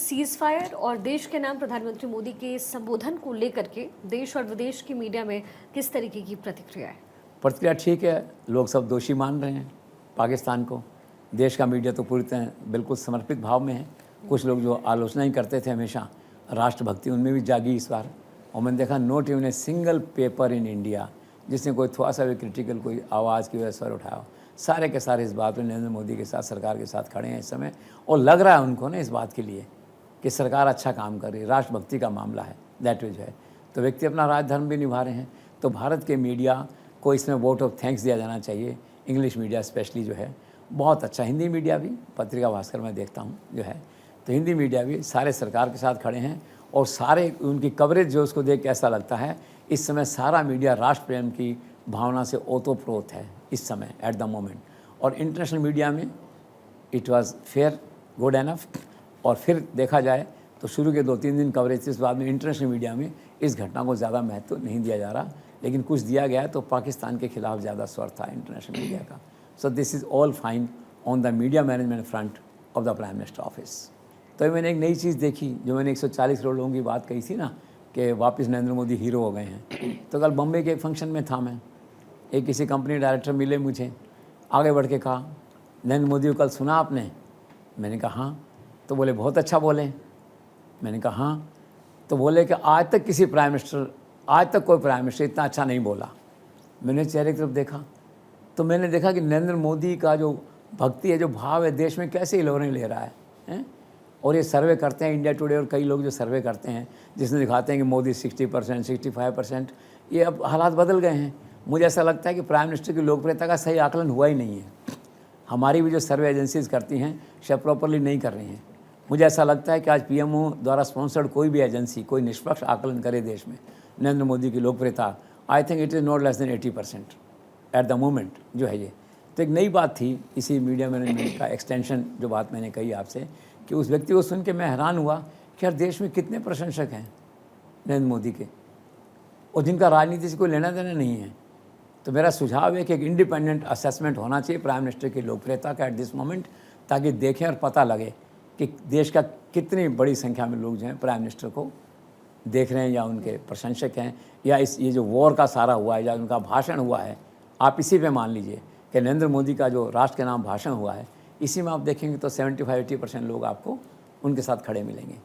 Cease fire और देश के नाम प्रधानमंत्री मोदी के संबोधन को लेकर के देश और विदेश की मीडिया में किस तरीके की प्रतिक्रिया है? प्रतिक्रिया ठीक है, लोग सब दोषी मान रहे हैं पाकिस्तान को। देश का मीडिया तो पूरी तरह बिल्कुल समर्पित भाव में है। कुछ लोग जो आलोचना ही करते थे हमेशा राष्ट्रभक्ति, उनमें भी जागी इस बार। और मैंने देखा note even a single paper in India जिसने कोई थोड़ा सा भी क्रिटिकल कोई आवाज़ की वजह स्वर उठाया। सारे के सारे इस बात पर नरेंद्र मोदी के साथ, सरकार के साथ खड़े हैं इस समय। और लग रहा है उनको ना इस बात के लिए कि सरकार अच्छा काम कर रही है। राष्ट्रभक्ति का मामला है, दैट इज है। तो व्यक्ति अपना राजधर्म भी निभा रहे हैं। तो भारत के मीडिया को इसमें वोट ऑफ थैंक्स दिया जाना चाहिए। इंग्लिश मीडिया स्पेशली जो है बहुत अच्छा, हिंदी मीडिया भी, पत्रिका भास्कर में देखता हूँ जो है, तो हिंदी मीडिया भी सारे सरकार के साथ खड़े हैं। और सारे उनकी कवरेज जो उसको देख के ऐसा लगता है इस समय सारा मीडिया राष्ट्र प्रेम की भावना से ओतप्रोत है इस समय एट द मोमेंट। और इंटरनेशनल मीडिया में it was fair, good enough. और फिर देखा जाए तो शुरू के 2-3 दिन कवरेज थी, इस बाद में इंटरनेशनल मीडिया में इस घटना को ज़्यादा महत्व नहीं दिया जा रहा, लेकिन कुछ दिया गया तो पाकिस्तान के खिलाफ ज़्यादा स्वर था इंटरनेशनल मीडिया का। So this is all fine on the media management front of the prime minister office. तो मैंने एक नई चीज़ देखी, जो मैंने 140 करोड़ लोगों की बात कही थी ना कि वापस नरेंद्र मोदी हीरो हो गए हैं। तो कल बम्बई के एक फंक्शन में था मैं, एक किसी कंपनी डायरेक्टर मिले मुझे, आगे बढ़ के कहा नरेंद्र मोदी को कल सुना आपने? मैंने कहा हाँ। तो बोले बहुत अच्छा बोले। मैंने कहा हाँ। तो बोले कि आज तक कोई प्राइम मिनिस्टर इतना अच्छा नहीं बोला। मैंने चेहरे की तरफ देखा तो मैंने देखा कि नरेंद्र मोदी का जो भक्ति है, जो भाव है, देश में कैसे हिलोरें ले रहा है? और ये सर्वे करते हैं इंडिया टुडे और कई लोग जो सर्वे करते हैं जिसमें दिखाते हैं कि मोदी 60%, 65%, ये अब हालात बदल गए हैं। मुझे ऐसा लगता है कि प्राइम मिनिस्टर की लोकप्रियता का सही आकलन हुआ ही नहीं है। हमारी भी जो सर्वे एजेंसीज करती हैं शायद प्रॉपरली नहीं कर रही हैं। मुझे ऐसा लगता है कि आज पीएमओ द्वारा स्पॉन्सर्ड कोई भी एजेंसी कोई निष्पक्ष आकलन करे देश में नरेंद्र मोदी की लोकप्रियता, I think it is not less than 80% at the moment जो है ये। तो एक नई बात थी इसी मीडिया मैनेजमेंट का एक्सटेंशन, जो बात मैंने कही आपसे, कि उस व्यक्ति को सुन के मैं हैरान हुआ कि हर देश में कितने प्रशंसक हैं नरेंद्र मोदी के और जिनका राजनीति से कोई लेना देना नहीं है। तो मेरा सुझाव है कि एक इंडिपेंडेंट असेसमेंट होना चाहिए प्राइम मिनिस्टर की लोकप्रियता का एट दिस मोमेंट, ताकि देखें और पता लगे कि देश का कितनी बड़ी संख्या में लोग जो हैं प्राइम मिनिस्टर को देख रहे हैं या उनके प्रशंसक हैं, या ये जो वॉर का सारा हुआ है या उनका भाषण हुआ है, आप इसी पे मान लीजिए कि नरेंद्र मोदी का जो राष्ट्र के नाम भाषण हुआ है, इसी में आप देखेंगे तो 75-80% लोग आपको उनके साथ खड़े मिलेंगे।